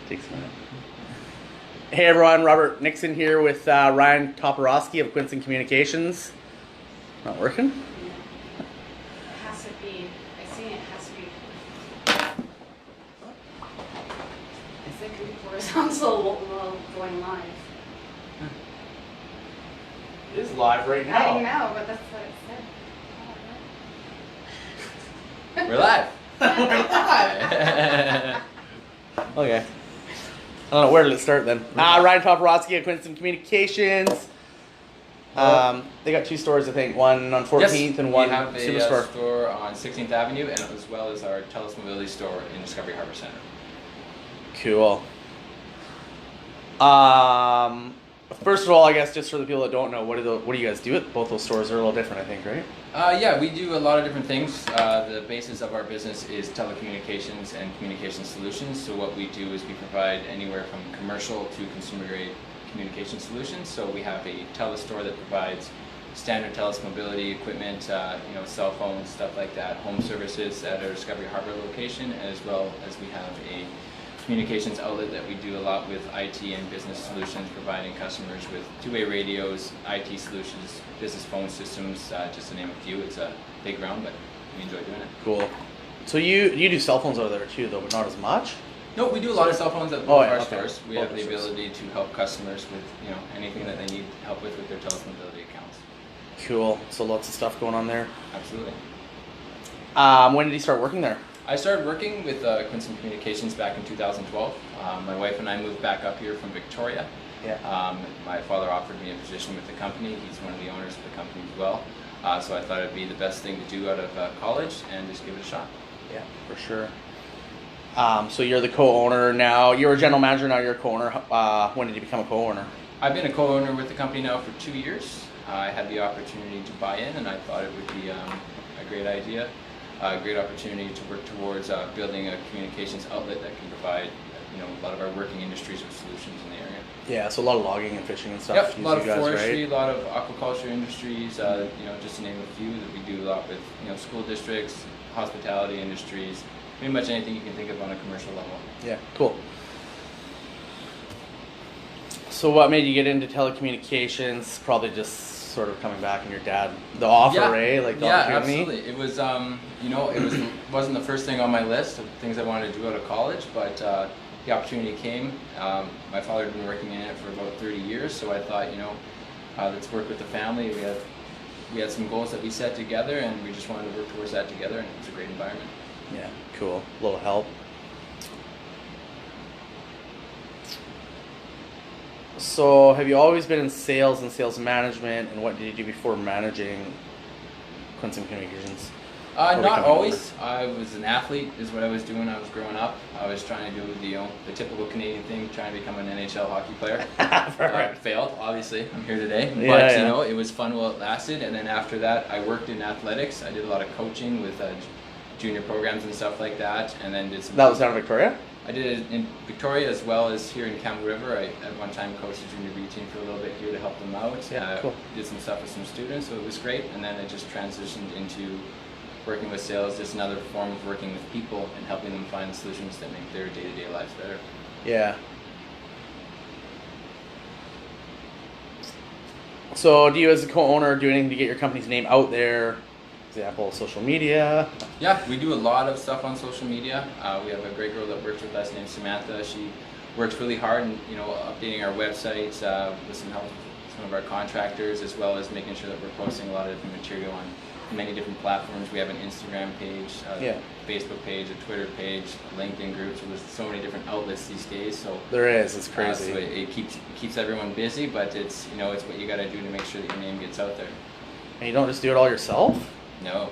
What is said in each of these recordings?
Takes a minute. Hey everyone, Robert Nixon here with Ryan Toporowski of Quinsam Communications. Not working? It has to be. I see it has to be. It's like horizontal while going live. It is live right I now. know, but that's what it said. We're live. Okay. I don't know, where did it start then? Ryan Toporowski of Quinsam Communications. They got two stores, I think. One on 14th and one we have a Superstore. store on 16th Avenue, and as well as our TELUS Mobility store in Discovery Harbor Center. Cool. First of all, I guess just for the people that don't know, what do you guys do at both those stores? They're a little different, I think, right? Yeah, we do a lot of different things. The basis of our business is telecommunications and communication solutions. So what we do is we provide anywhere from commercial to consumer grade communication solutions. So we have a TELUS store that provides standard TELUS mobility equipment, cell phones, stuff like that, home services at our Discovery Harbor location, as well as we have a communications outlet that we do a lot with IT and business solutions, providing customers with two-way radios, IT solutions, business phone systems, just to name a few. It's a big round, but we enjoy doing it. Cool. So you do cell phones over there too, though, but not as much? No, we do a lot of cell phones at both our stores. We have the ability to help customers with anything that they need help with their TELUS mobility accounts. Cool. So lots of stuff going on there. Absolutely. When did you start working there? I started working with Quinsam Communications back in 2012. My wife and I moved back up here from Victoria. Yeah. My father offered me a position with the company. He's one of the owners of the company as well. So I thought it'd be the best thing to do out of college and just give it a shot. Yeah, for sure. So you're the co-owner now. You're a general manager, now you're a co-owner. When did you become a co-owner? I've been a co-owner with the company now for 2 years. I had the opportunity to buy in, and I thought it would be a great idea. A great opportunity to work towards building a communications outlet that can provide, a lot of our working industries with solutions in the area. Yeah, so a lot of logging and fishing and stuff. Yep, a lot of guys, forestry, right? a lot of aquaculture industries. Just to name a few that we do a lot with. School districts, hospitality industries, pretty much anything you can think of on a commercial level. Yeah, cool. So what made you get into telecommunications? Probably just sort of coming back and your dad, the offer, eh? Like the opportunity? Absolutely. It was, wasn't the first thing on my list of things I wanted to do out of college, but the opportunity came. My father had been working in it for about 30 years, so I thought, let's work with the family. We had some goals that we set together, and we just wanted to work towards that together, and it was a great environment. Yeah, cool. A little help. So, have you always been in sales and sales management, and what did you do before managing Quinsam Communications? Not always. I was an athlete, is what I was doing when I was growing up. I was trying to do the typical Canadian thing, trying to become an NHL hockey player. Failed, obviously. I'm here today. But, it was fun while it lasted. And then after that, I worked in athletics. I did a lot of coaching with junior programs and stuff like that. And then did some... That was down in Victoria? I did it in Victoria as well as here in Kamloops River. I at one time coached the junior B team for a little bit here to help them out. Cool. Did some stuff with some students, so it was great. And then I just transitioned into working with sales, just another form of working with people and helping them find solutions that make their day-to-day lives better. Yeah. So do you as a co-owner do anything to get your company's name out there? Example, social media? Yeah, we do a lot of stuff on social media. We have a great girl that works with us named Samantha. She works really hard in updating our websites with some help with some of our contractors, as well as making sure that we're posting a lot of different material on many different platforms. We have an Instagram page, Facebook page, a Twitter page, a LinkedIn group. So there's so many different outlets these days. So there is. It's crazy. So it keeps everyone busy, but it's it's what you got to do to make sure that your name gets out there. And you don't just do it all yourself? No.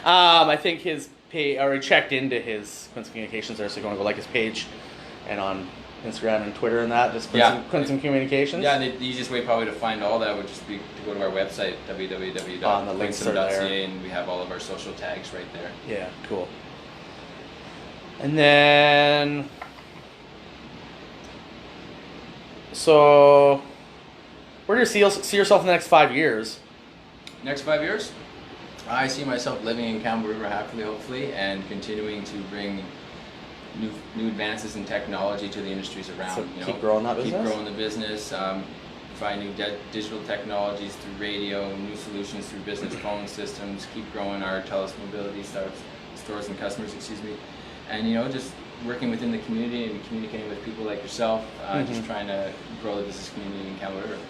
I think his page, or he checked into his Quinsam Communications there, so you're going to go like his page, and on Instagram and Twitter and that, just Quinsam Communications. Yeah, and the easiest way probably to find all that would just be to go to our website, www.quinsam.ca, and we have all of our social tags right there. Yeah, cool. And then, so, where do you see yourself in the next 5 years? Next 5 years? I see myself living in Kamloops River happily, hopefully, and continuing to bring new advances in technology to the industries around. So keep growing that business? Keep growing the business, provide new digital technologies through radio, new solutions through business phone systems, keep growing our TELUS Mobility stores and customers, and just working within the community and communicating with people like yourself, just trying to grow the business community in Kamloops River.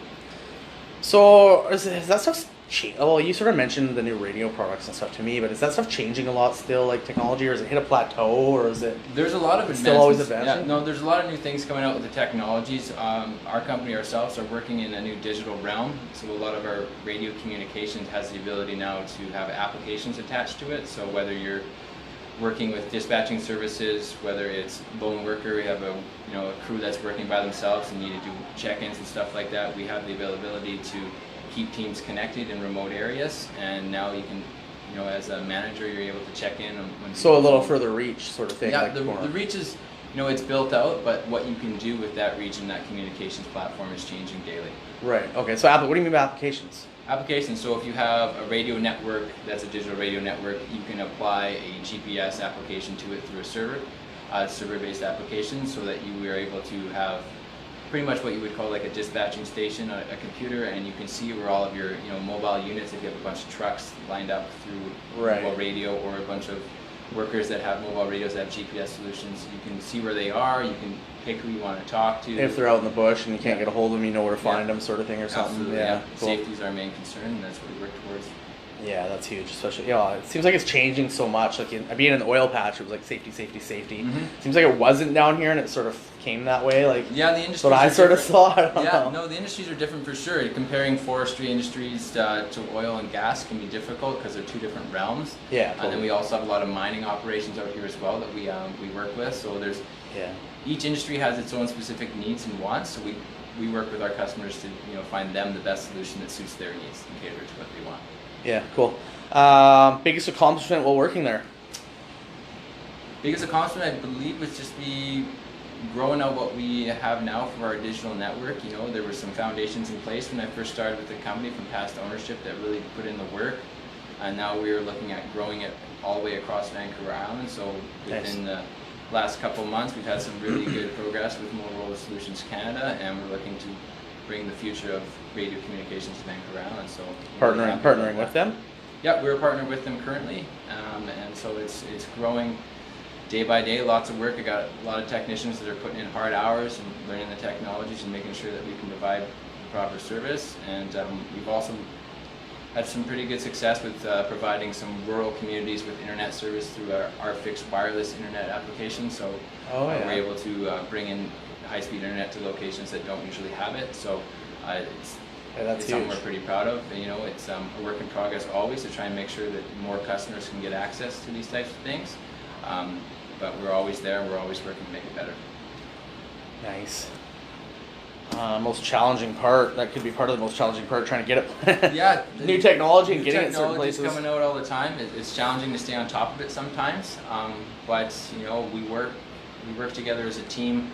So is that stuff well, you sort of mentioned the new radio products and stuff to me, but is that stuff changing a lot still, like technology, or is it hit a plateau, or is it? There's a lot of advancements. Still always advancing? Yeah, no, there's a lot of new things coming out with the technologies. Our company ourselves are working in a new digital realm, so a lot of our radio communications has the ability now to have applications attached to it. So whether you're working with dispatching services, whether it's lone worker, we have a crew that's working by themselves and need to do check-ins and stuff like that. We have the availability to keep teams connected in remote areas, and now you can, as a manager, you're able to check in when. So a little further reach, sort of thing. Yeah, like the reach is, it's built out, but what you can do with that reach and that communications platform is changing daily. Right. Okay. So what do you mean by applications? Applications. So if you have a radio network that's a digital radio network, you can apply a GPS application to it through a server-based application, so that you are able to have pretty much what you would call like a dispatching station, a computer, and you can see where all of your mobile units, if you have a bunch of trucks lined up through mobile radio, or a bunch of workers that have mobile radios that have GPS solutions, you can see where they are, you can pick who you want to talk to. If they're out in the bush and you can't get a hold of them, you know where to find them, sort of thing, or something. Absolutely, yeah. Cool. Safety is our main concern, and that's what we work towards. Yeah, that's huge. Especially, it seems like it's changing so much. Like being in the oil patch, it was like safety, safety, safety. Seems like it wasn't down here, and it sort of came that way. Like the industries. What I sort of saw. I don't know. No, the industries are different for sure. Comparing forestry industries to oil and gas can be difficult because they're two different realms. Yeah. Totally. And then we also have a lot of mining operations out here as well that we work with. So there's each industry has its own specific needs and wants. So we work with our customers to find them the best solution that suits their needs and cater to what they want. Yeah, cool. Biggest accomplishment while working there? Biggest accomplishment, I believe, was just growing out what we have now for our digital network. There were some foundations in place when I first started with the company from past ownership that really put in the work, and now we're looking at growing it all the way across Vancouver Island. So within the last couple of months, we've had some really good progress with Motorola Solutions Canada, and we're looking to bring the future of radio communications to Vancouver Island. So partnering with them? Yeah, we're partnered with them currently, and so it's growing day by day. Lots of work. I got a lot of technicians that are putting in hard hours and learning the technologies and making sure that we can provide proper service. And we've also had some pretty good success with providing some rural communities with internet service through our fixed wireless internet application. So we're able to bring in high-speed internet to locations that don't usually have it. So it's something we're pretty proud of. And, it's a work in progress always to try and make sure that more customers can get access to these types of things. But we're always there. We're always working to make it better. Nice. Most challenging part, that could be part of the most challenging part, trying to get it. Yeah. New technology and getting it in certain places. Coming out all the time. It's challenging to stay on top of it sometimes. But we work together as a team.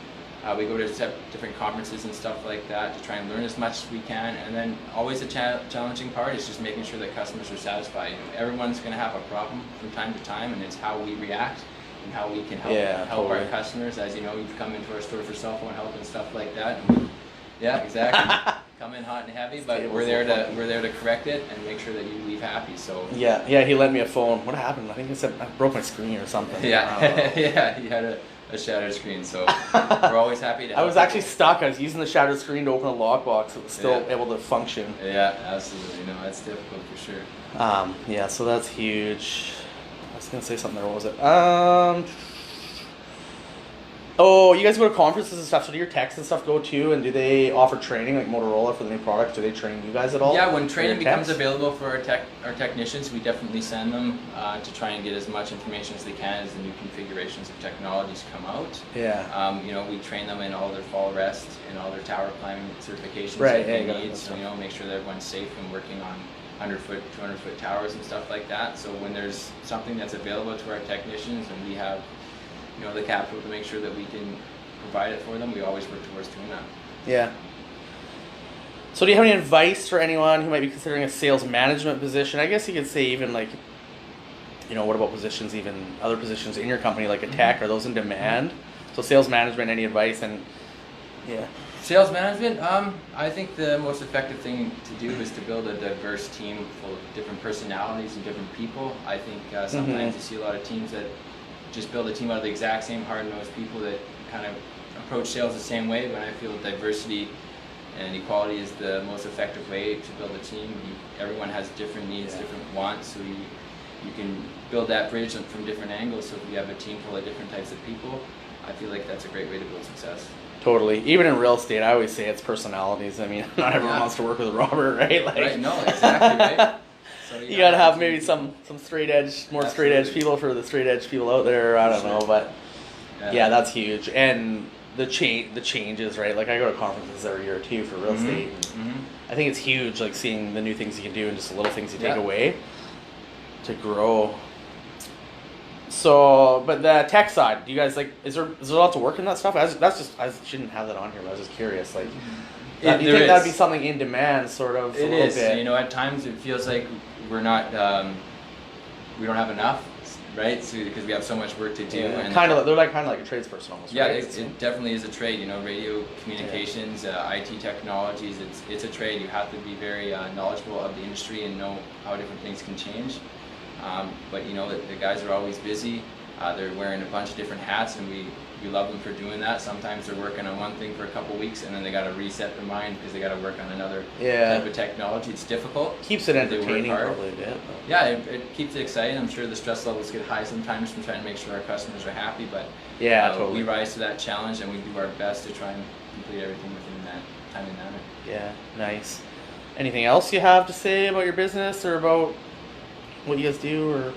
We go to different conferences and stuff like that to try and learn as much as we can. And then always the challenging part is just making sure that customers are satisfied. Everyone's going to have a problem from time to time, and it's how we react and how we can help our customers. As you know, you've come into our store for cell phone help and stuff like that. And exactly. Come in hot and heavy, but we're there to correct it and make sure that you leave happy. So he lent me a phone. What happened? I think it said I broke my screen or something. Yeah, he had a shattered screen. So we're always happy to help. I was actually stuck. I was using the shattered screen to open a lockbox. It was still able to function. Yeah, absolutely. No, that's difficult for sure. So that's huge. I was gonna say something there. What was it? Oh, you guys go to conferences and stuff, so do your techs and stuff go too, and do they offer training, like Motorola for the new products? Do they train you guys at all? Yeah, when training becomes available for our technicians, we definitely send them to try and get as much information as they can as the new configurations of technologies come out. Yeah. We train them in all their fall rest and all their tower climbing certifications that they need, so make sure that everyone's safe and working on 100-foot, 200-foot towers and stuff like that. So when there's something that's available to our technicians and we have the capital to make sure that we can provide it for them, we always work towards doing that. Yeah. So do you have any advice for anyone who might be considering a sales management position? I guess you could say even like what about positions, even other positions in your company, like a tech? Are those in demand? So sales management, any advice? And yeah. Sales management, I think the most effective thing to do is to build a diverse team full of different personalities and different people. I think sometimes you see a lot of teams that just build a team out of the exact same hard-nosed people that kind of approach sales the same way, but I feel diversity and equality is the most effective way to build a team. Everyone has different needs, different wants, so you can build that bridge from different angles. So if you have a team full of different types of people, I feel like that's a great way to build success. Totally. Even in real estate, I always say it's personalities. I mean, not everyone wants to work with Robert, right? Like, right, no, exactly, right? So you gotta have maybe some straight edge, more straight edge people for the straight edge people out there. I don't know, but yeah, that's huge. And the changes, right? Like I go to conferences every year too for real estate. I think it's huge, like seeing the new things you can do and just the little things you take away to grow. So, but the tech side, do you guys like? Is there a lot to work in that stuff? I shouldn't have that on here, but I was just curious. Like, do you think that'd be something in demand, sort of? It is. Bit? At times it feels like we're not, we don't have enough, right? So because we have so much work to do, and they're like a tradesperson almost. Yeah, right? it definitely is a trade. Radio communications, IT technologies. It's a trade. You have to be very knowledgeable of the industry and know how different things can change. But the guys are always busy. They're wearing a bunch of different hats, and we love them for doing that. Sometimes they're working on one thing for a couple weeks, and then they got to reset their mind because they got to work on another type of technology. It's difficult. Keeps it entertaining, probably. Yeah, it keeps it exciting. I'm sure the stress levels get high sometimes from trying to make sure our customers are happy, but totally. We rise to that challenge, and we do our best to try and complete everything within that time and manner. Yeah, nice. Anything else you have to say about your business or about what you guys do, or?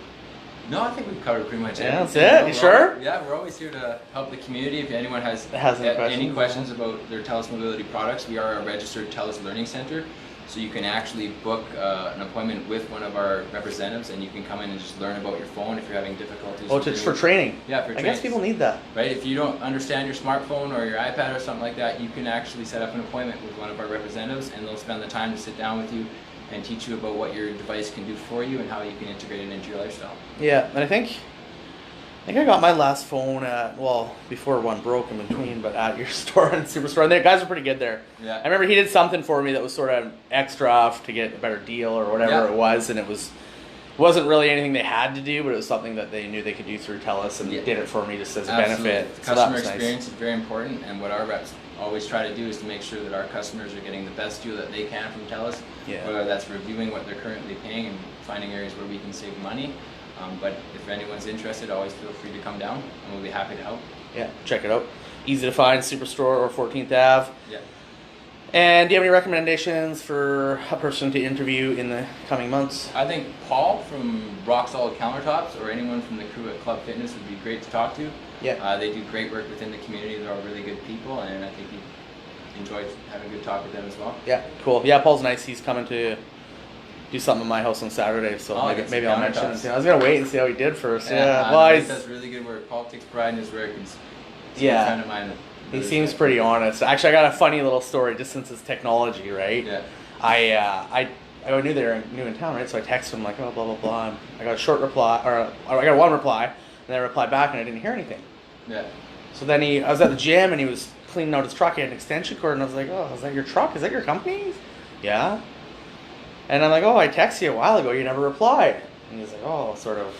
No, I think we've covered pretty much everything. Yeah, that's it. You sure? We're always here to help the community. If anyone has any questions about their TELUS Mobility products, we are a registered TELUS Learning Center, so you can actually book an appointment with one of our representatives, and you can come in and just learn about your phone if you're having difficulties. Oh, it's for training. Yeah, for training. I guess people need that. Right, if you don't understand your smartphone or your iPad or something like that, you can actually set up an appointment with one of our representatives, and they'll spend the time to sit down with you and teach you about what your device can do for you and how you can integrate it into your lifestyle. Yeah, and I think I got my last phone before one broke in between, but at your store and Superstore, and the guys are pretty good there. Yeah. I remember he did something for me that was sort of extra to get a better deal or whatever it was, and it wasn't really anything they had to do, but it was something that they knew they could do through TELUS, and did it for me just as a benefit. The customer experience is very important, and what our reps always try to do is to make sure that our customers are getting the best deal that they can from TELUS, whether that's reviewing what they're currently paying and finding areas where we can save money. But if anyone's interested, always feel free to come down, and we'll be happy to help. Yeah, check it out. Easy to find, Superstore or 14th Ave. Yeah. And do you have any recommendations for a person to interview in the coming months? I think Paul from Rock Solid Countertops or anyone from the crew at Club Fitness would be great to talk to. Yeah. They do great work within the community. They're all really good people, and I think you enjoyed having a good talk with them as well. Yeah, cool. Yeah, Paul's nice. He's coming to do something at my house on Saturday, so maybe I'll mention it. I was going to wait and see how he did first. He does really good work. Paul takes pride in his work. He's a friend of mine. He seems pretty honest. Actually, I got a funny little story just since it's technology, right? Yeah. I knew they were new in town, right? So I texted him like, oh, blah, blah, blah. And I got a short reply, or I got one reply, and then I replied back and I didn't hear anything. Yeah. So then I was at the gym and he was cleaning out his truck. He had an extension cord, and I was like, oh, is that your truck? Is that your company? Yeah. And I'm like, oh, I texted you a while ago. You never replied. And he's like, oh, sort of.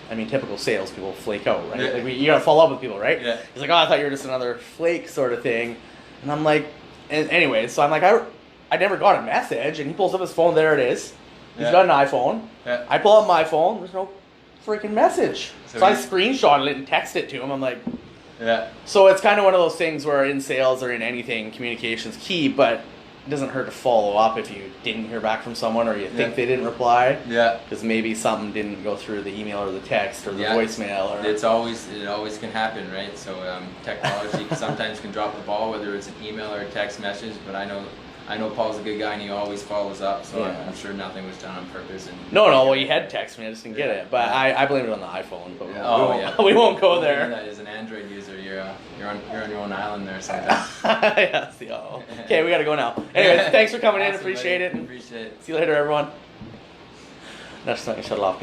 I mean, typical salespeople flake out, right? Yeah. Like you gotta follow up with people, right? Yeah. He's like, oh, I thought you were just another flake sort of thing. And I'm like, and anyway, so I'm like, I never got a message. And he pulls up his phone. There it is. He's got an iPhone. Yeah. I pull up my phone. There's no freaking message. So I screenshotted it and texted it to him. I'm like, yeah. So it's kind of one of those things where in sales or in anything, communication's key, but it doesn't hurt to follow up if you didn't hear back from someone or you think they didn't reply. Yeah. Because maybe something didn't go through the email or the text or the voicemail. Or it always can happen, right? So technology sometimes can drop the ball, whether it's an email or a text message. But I know Paul's a good guy and he always follows up. So I'm sure nothing was done on purpose. And no. Well, you had text me. I just didn't get it. But I blame it on the iPhone. But we won't go there. That is an Android user. You're on your own island there sometimes. Okay, we gotta go now. Anyway, thanks for coming in. Appreciate it. Appreciate it. See you later, everyone. That's not shut off.